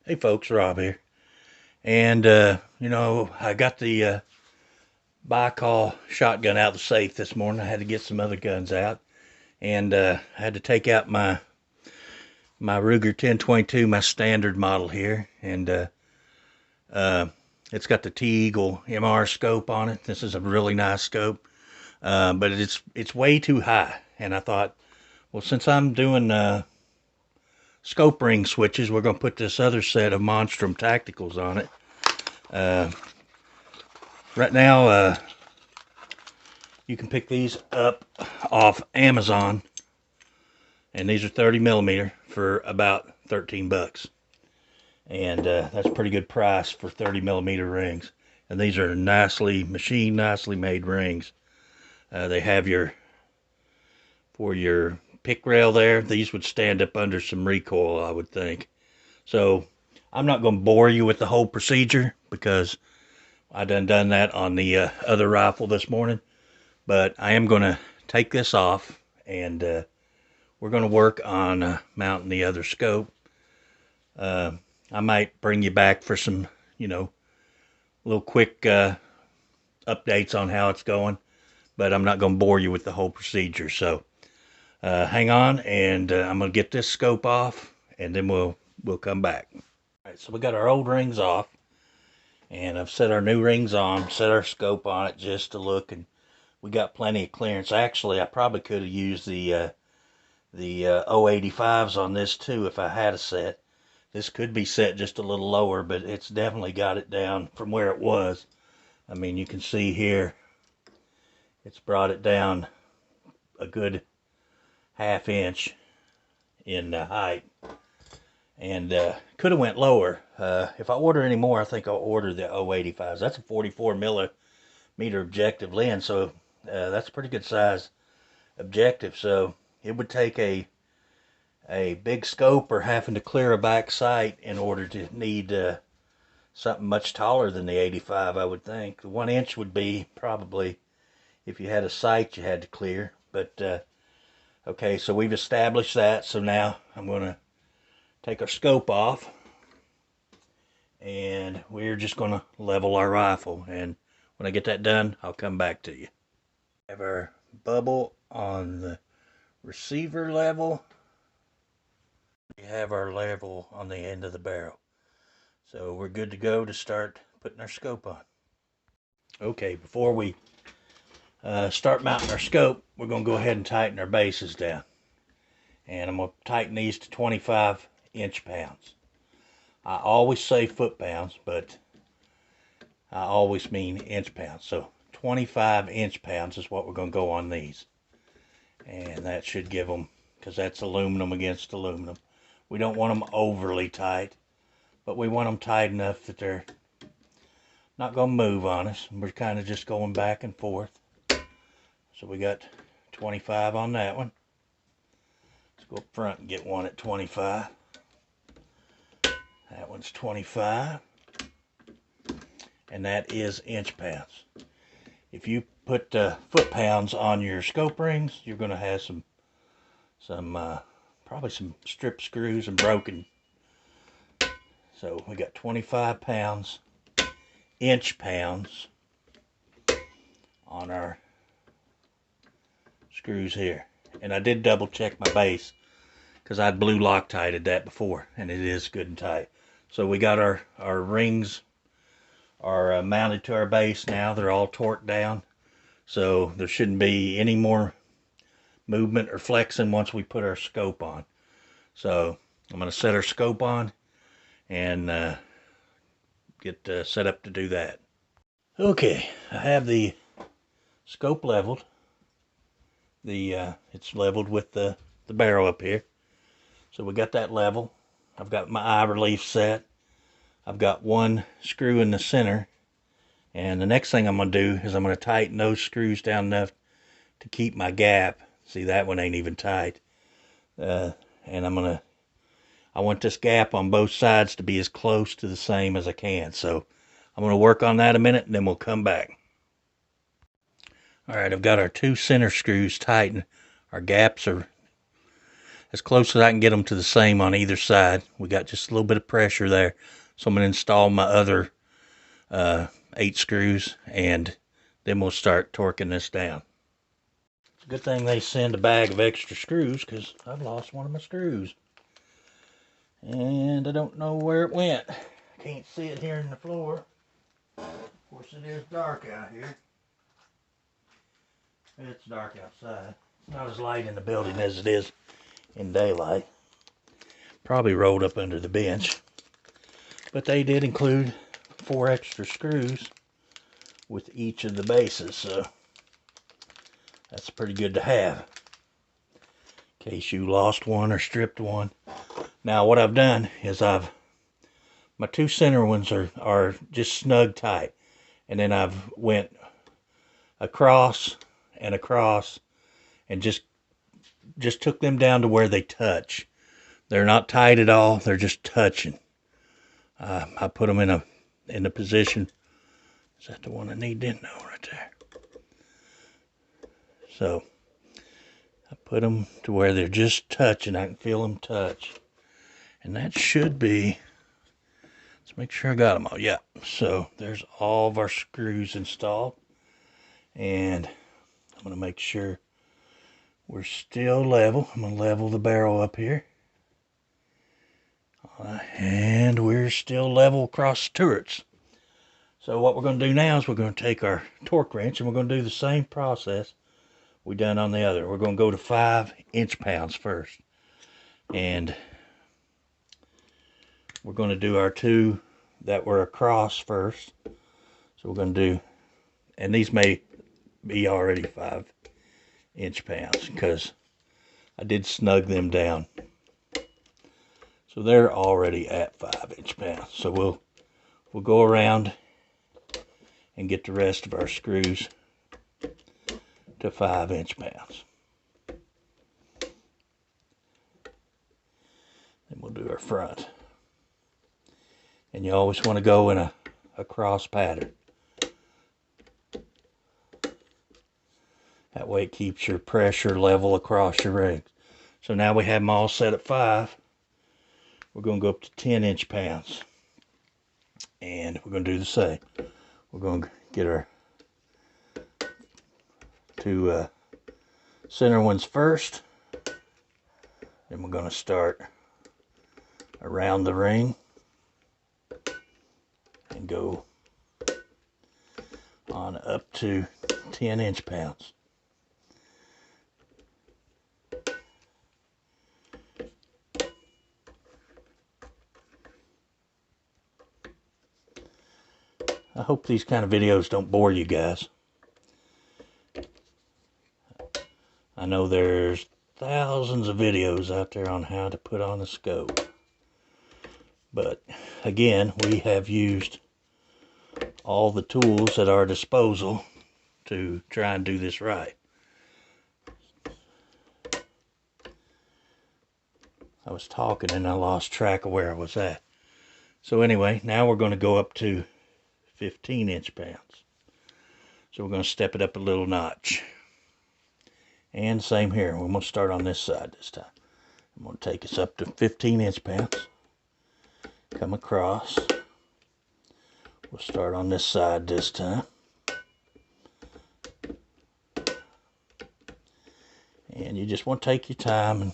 Hey folks, Rob here. And, I got the Bicall shotgun out of the safe this morning. I had to get some other guns out. And I had to take out my Ruger 1022, my standard model here. And uh, it's got the T-Eagle MR scope on it. This is a really nice scope. But it's way too high. And I thought, well, since I'm doing scope ring switches, we're going to put this other set of Monstrum Tacticals on it. Uh, right now, you can pick these up off Amazon, and these are 30 millimeter for about 13 bucks. And that's a pretty good price for 30 millimeter rings. And these are nicely machined, nicely made rings. They have for your pick rail there. These would stand up under some recoil, I would think. So I'm not going to bore you with the whole procedure because I done that on the other rifle this morning. But I am going to take this off, and we're going to work on mounting the other scope. I might bring you back for some, little quick updates on how it's going, but I'm not going to bore you with the whole procedure. So hang on, and I'm going to get this scope off, and then we'll come back. All right, so we got our old rings off, and I've set our new rings on, set our scope on it just to look, and we got plenty of clearance. Actually, I probably could have used the 085s on this too if I had a set. This could be set just a little lower, but it's definitely got it down from where it was. I mean, you can see here, it's brought it down a good half-inch in height, and could have went lower. If I order any more, I think I'll order the 085s. That's a 44 millimeter objective lens, so that's a pretty good size objective. So it would take a big scope or having to clear a back sight in order to need something much taller than the 85, I would think. The 1 inch would be probably if you had a sight you had to clear. But okay, so we've established that. So now I'm going to take our scope off, and we're just going to level our rifle. And when I get that done, I'll come back to you. Have our bubble on the receiver level. We have our level on the end of the barrel. So we're good to go to start putting our scope on. Okay, before we start mounting our scope, we're going to go ahead and tighten our bases down. And I'm going to tighten these to 25 inch-pounds. I always say foot-pounds, but I always mean inch-pounds. So 25 inch-pounds is what we're going to go on these. And that should give them, because that's aluminum against aluminum. We don't want them overly tight, but we want them tight enough that they're not going to move on us. We're kind of just going back and forth. So we got 25 on that one. Let's go up front and get one at 25. That one's 25. And that is inch-pounds. If you put foot-pounds on your scope rings, you're going to have probably some strip screws and broken. So we got 25 pounds, inch-pounds on our screws here. And I did double check my base because I'd blue Loctited that before, and it is good and tight. So we got our rings are mounted to our base now. They're all torqued down, so there shouldn't be any more movement or flexing once we put our scope on. So I'm going to set our scope on and get set up to do that. Okay, I have the scope leveled. It's leveled with the barrel up here. So we got that level. I've got my eye relief set. I've got one screw in the center. And the next thing I'm going to do is I'm going to tighten those screws down enough to keep my gap. See, that one ain't even tight. And I want this gap on both sides to be as close to the same as I can. So I'm going to work on that a minute, and then we'll come back. All right, I've got our two center screws tightened. Our gaps are as close as I can get them to the same on either side. We got just a little bit of pressure there. So I'm going to install my other 8 screws, and then we'll start torquing this down. It's a good thing they send a bag of extra screws, because I've lost one of my screws. And I don't know where it went. I can't see it here in the floor. Of course, it is dark out here. It's dark outside. It's not as light in the building as it is in daylight. Probably rolled up under the bench. But they did include 4 extra screws with each of the bases, so that's pretty good to have in case you lost one or stripped one. Now what I've done is my 2 center ones are just snug tight, and then I've went across and across and just took them down to where they touch. They're not tight at all, they're just touching. I put them in a position. Is that the one I need in? No, right there. So I put them to where they're just touching. I can feel them touch. And that should be, let's make sure I got them all. Yeah, so there's all of our screws installed. And I'm going to make sure we're still level. I'm going to level the barrel up here. And we're still level across the turrets. So what we're going to do now is we're going to take our torque wrench and we're going to do the same process we done on the other. We're going to go to 5 inch-pounds first. And we're going to do our 2 that were across first. So we're going to do, and these may be already 5 inch-pounds because I did snug them down. So they're already at 5 inch-pounds. So we'll go around and get the rest of our screws to 5 inch-pounds. Then we'll do our front. And you always want to go in a cross pattern. That way it keeps your pressure level across your rings. So now we have them all set at 5. We're going to go up to 10 inch-pounds. And we're going to do the same. We're going to get our 2 center ones first. Then we're going to start around the ring and go on up to 10 inch-pounds. I hope these kind of videos don't bore you guys. I know there's thousands of videos out there on how to put on a scope. But again, we have used all the tools at our disposal to try and do this right. I was talking and I lost track of where I was at. So anyway, now we're going to go up to 15 inch-pounds. So we're going to step it up a little notch. And same here. We're going to start on this side this time. I'm going to take us up to 15 inch-pounds. Come across. We'll start on this side this time. And you just want to take your time, and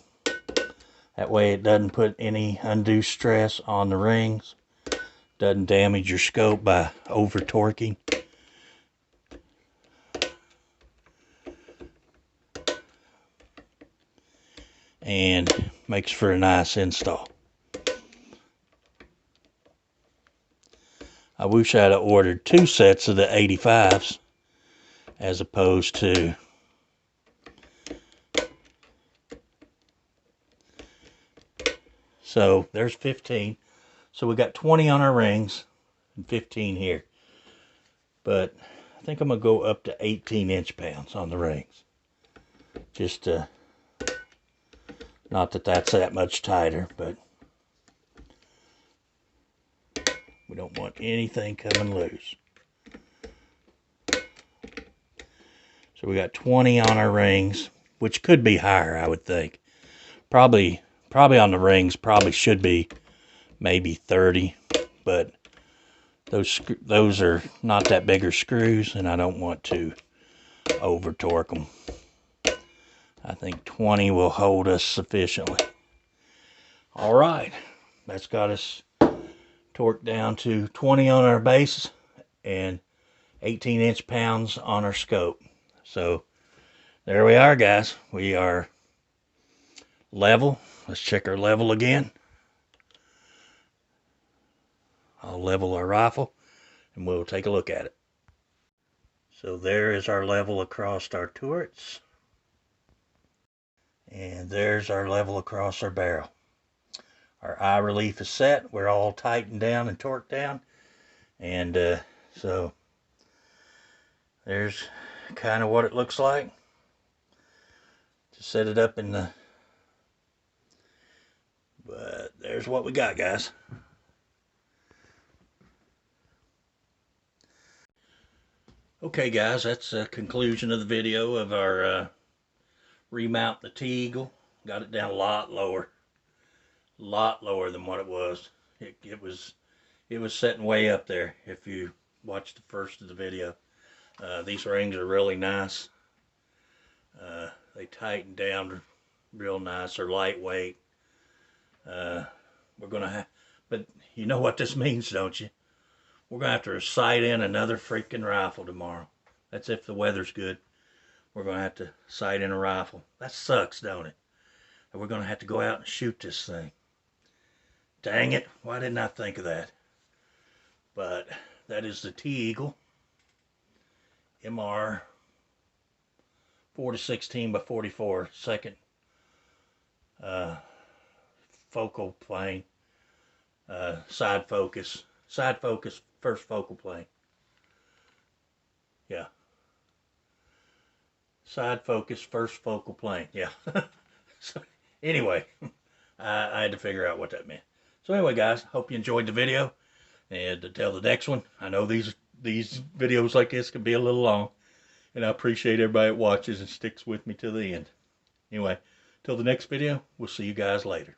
that way it doesn't put any undue stress on the rings. Doesn't damage your scope by over torquing. And makes for a nice install. I wish I'd have ordered 2 sets of the 85s as opposed to so there's 15. So we got 20 on our rings and 15 here. But I think I'm going to go up to 18 inch-pounds on the rings. Just not that that's that much tighter, but we don't want anything coming loose. So we got 20 on our rings, which could be higher, I would think. Probably on the rings, probably should be maybe 30, but those are not that bigger screws, and I don't want to over torque them. I think 20 will hold us sufficiently. All right, that's got us torqued down to 20 on our base and 18 inch-pounds on our scope. So there we are, guys. We are level. Let's check our level again. I'll level our rifle and we'll take a look at it. So there is our level across our turrets. And there's our level across our barrel. Our eye relief is set. We're all tightened down and torqued down. And so there's kind of what it looks like. To set it up in the... But there's what we got, guys. Okay, guys, that's the conclusion of the video of our remount the T-Eagle. Got it down a lot lower than what it was. It was sitting way up there if you watched the first of the video. These rings are really nice. They tighten down real nice. They're lightweight. We're gonna have, but you know what this means, don't you? We're gonna have to sight in another freaking rifle tomorrow. That's if the weather's good. We're gonna have to sight in a rifle. That sucks, don't it? And we're gonna have to go out and shoot this thing. Dang it, why didn't I think of that? But that is the T-Eagle MR 4-16 by 44 second focal plane, side focus, first focal plane. Yeah. Side focus, first focal plane. Yeah. So anyway, I had to figure out what that meant. So anyway, guys, hope you enjoyed the video. And until the next one, I know these videos like this can be a little long. And I appreciate everybody that watches and sticks with me to the end. Anyway, till the next video, we'll see you guys later.